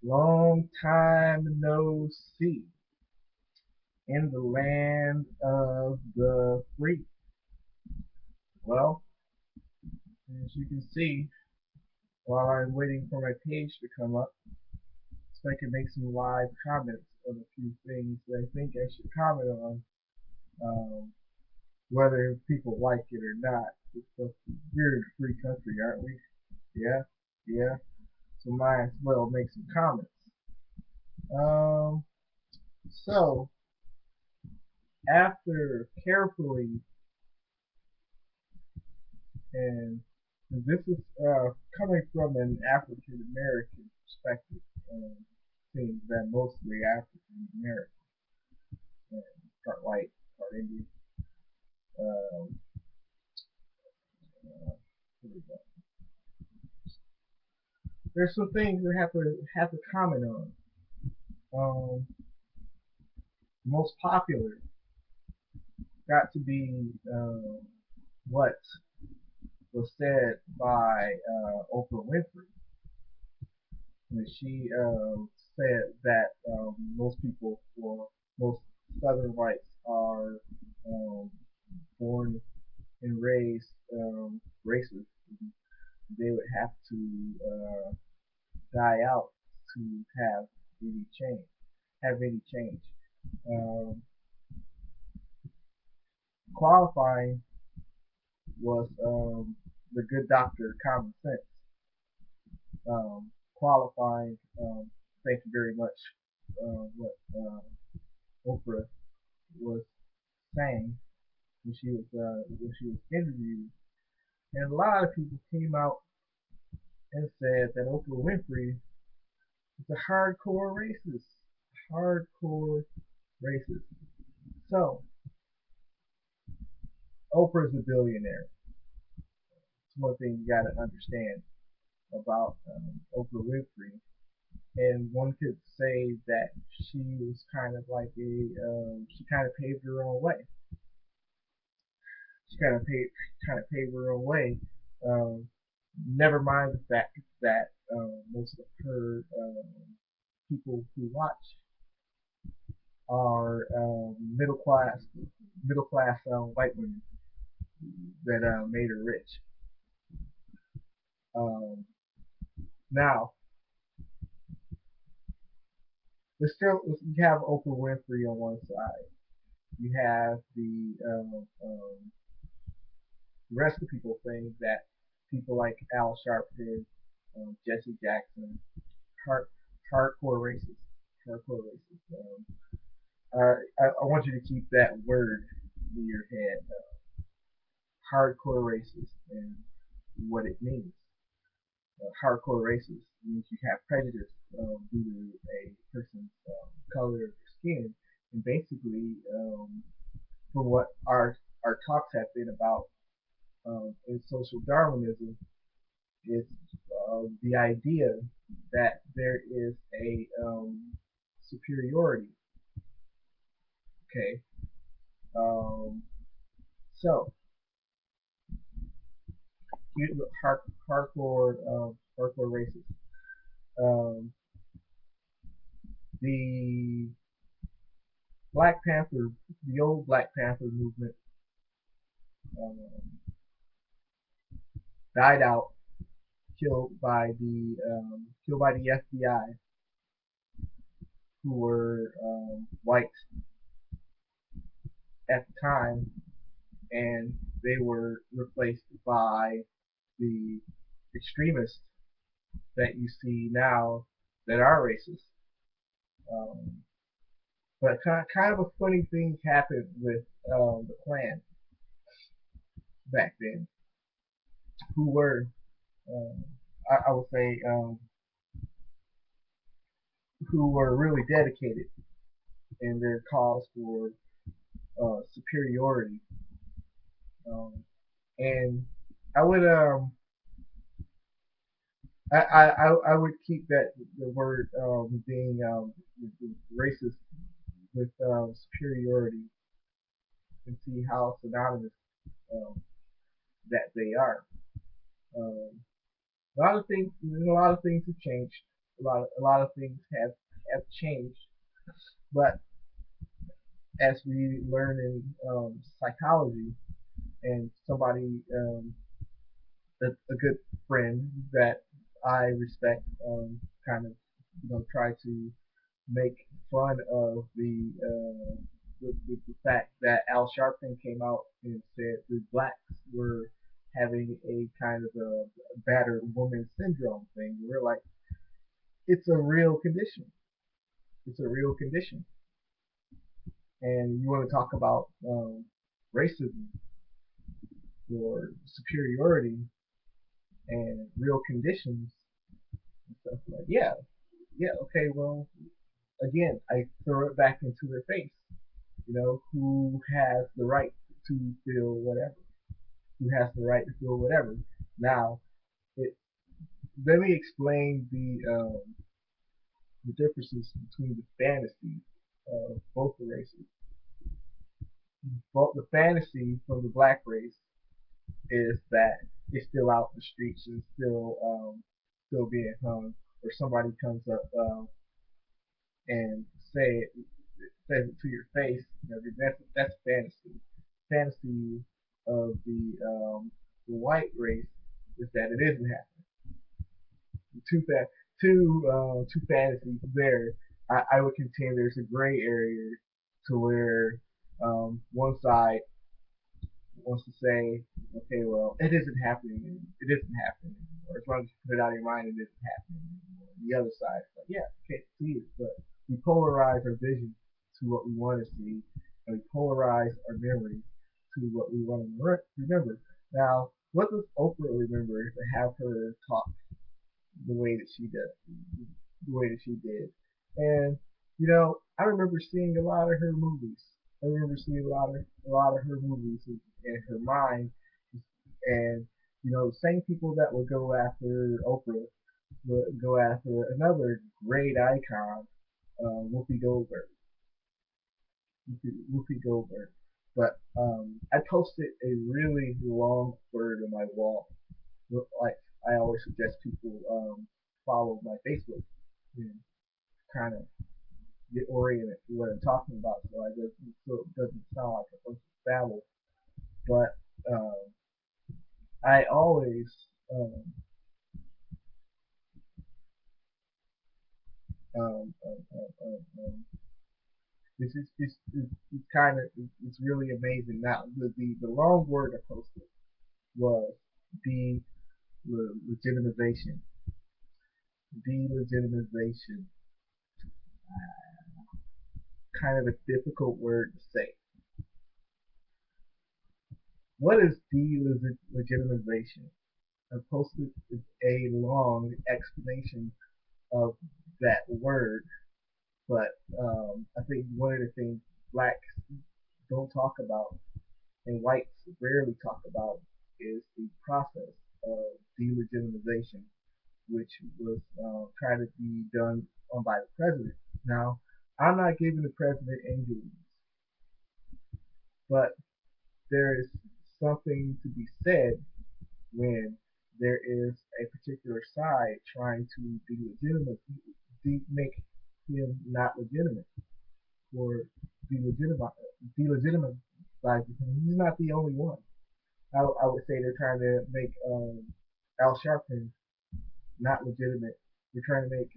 Long time no see in the land of the free. Well, as you can see, while I'm waiting for my page to come up, so I can make some live comments on a few things that I think I should comment on, um, whether people like it or not. We're in a free country, aren't we? Yeah, yeah. So might as well make some comments. Um, so after carefully and this is coming from an African American perspective, seeing that mostly African American, part white, part Indian. Um, here we go. There's some things that have to comment on. Um, Most popular got to be what was said by Oprah Winfrey. And she said that most people, or most Southern whites, are um, born and raised racist. They would have to die out to have any change. Have any change. Um, Qualifying was the good doctor common sense. Qualifying, thank you very much. What Oprah was saying when she was interviewed, and a lot of people came out and said that Oprah Winfrey is a hardcore racist, hardcore racist. So Oprah's a billionaire. It's one thing you got to understand about Oprah Winfrey, and one could say that she was kind of like she kind of paved her own way. She kind of paved her own way. Um, Never mind the fact that most of her people who watch are middle class white women that made her rich. Um, Now, you have Oprah Winfrey on one side. You have the rest of the people think that people like Al Sharpton, Jesse Jackson, hard, hardcore racist, hardcore racist. I want you to keep that word in your head, hardcore racist, and what it means. Hardcore racist means you have prejudice due to a person's color of skin, and basically, from what our talks have been about in social Darwinism, is the idea that there is a superiority. Okay, um, so here's what hardcore racist. Um, the Black Panther, the old Black Panther movement um, died out, killed by the FBI, who were white at the time, and they were replaced by the extremists that you see now that are racist. Um, but kind of a funny thing happened with the Klan back then, who were, um, I would say, who were really dedicated in their cause for superiority. Um, and I would I would keep that the word being racist with superiority and see how synonymous um, that they are. Um, a lot of things have changed. A lot of things have changed, but as we learn in psychology, and somebody a good friend that I respect kind of try to make fun of the fact that Al Sharpton came out and said the blacks were having a kind of a battered woman syndrome thing. We're like, it's a real condition. It's a real condition. And you want to talk about racism or superiority and real conditions and stuff like, yeah, yeah, okay, well, again, I throw it back into their face. Who has the right to feel whatever? Who has the right to feel whatever? Now, it, let me explain the differences between the fantasies of both the races. Both the fantasy from the black race is that it's still out in the streets and still being hung, or somebody comes up and says it to your face. That's fantasy. Fantasy of the white race is that it isn't happening. Two fantasies there. I would contend there's a gray area to where one side wants to say, okay, well, it isn't happening. It isn't happening. Or as long as you put it out of your mind, it isn't happening. The other side, like, yeah, okay, see it, but we polarize our vision to what we want to see, and we polarize our memories to what we want to remember. Now, what does Oprah remember to have her talk the way that she did, the way that she did? And I remember seeing a lot of her movies. I remember seeing a lot of her movies in her mind, and the same people that would go after Oprah would go after another great icon, Whoopi Goldberg. Whoopi Goldberg. But I posted a really long word on my wall. Like I always suggest people follow my Facebook and kind of get oriented to what I'm talking about, so it doesn't sound like a bunch of babble. But I always um, um, um, um, um, um, it's kind of it's really amazing. Now the long word I posted was the legitimization, delegitimization. Kind of a difficult word to say. What is delegitimization? I posted a long explanation of that word, but I think one of the things blacks don't talk about and whites rarely talk about is the process of delegitimization, which was tried to be done on by the president. Now, I'm not giving the president any duties, but there is something to be said when there is a particular side trying to make him not legitimate or delegitimize him. He's not the only one. I would say they're trying to make Al Sharpton not legitimate. They're trying to make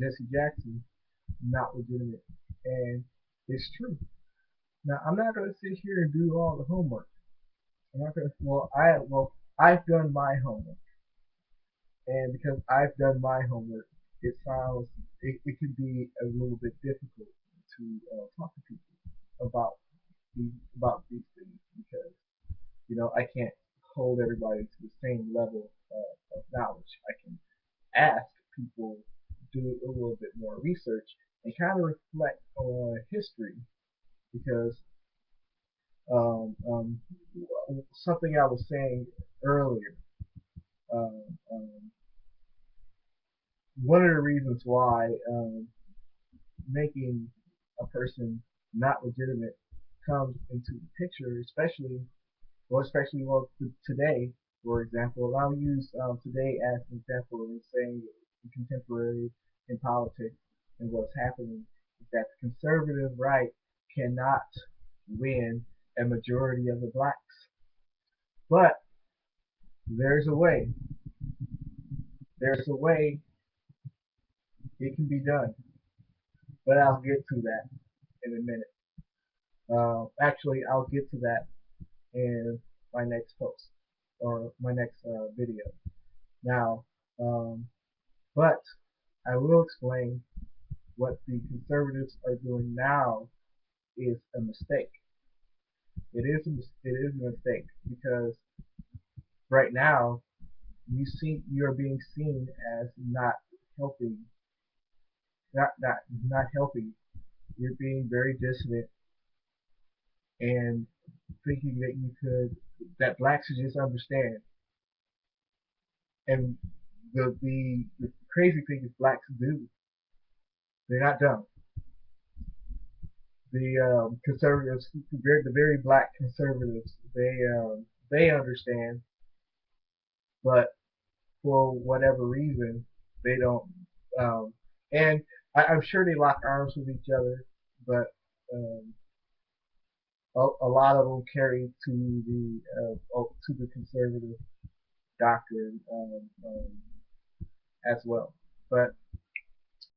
Jesse Jackson not legitimate, and it's true. Now I'm not going to sit here and do all the homework. I'm not going to. I've done my homework, and because I've done my homework, it can be a little bit difficult to talk to people about about these things because I can't hold everybody to the same level of knowledge. I can ask people do a little bit more research and kind of reflect on history because um, something I was saying earlier. Um, um, One of the reasons why making a person not legitimate comes into the picture, especially today, for example. I'll use today as an example in saying contemporary in politics and what's happening is that the conservative right cannot win a majority of the blacks. But there's a way. There's a way it can be done. But I'll get to that in a minute. Actually, I'll get to that in my next post or my next video. Now, um, but I will explain what the conservatives are doing now is a mistake. It is a mistake because right now you are being seen as not helping, not helping. You're being very dissident and thinking that you could that blacks should just understand. And the crazy thing is blacks do. They're not dumb. The conservatives, the very black conservatives, they understand, but for whatever reason, they don't. Um, and I'm sure they lock arms with each other, but um, a lot of them carry to the conservative doctrine as well. But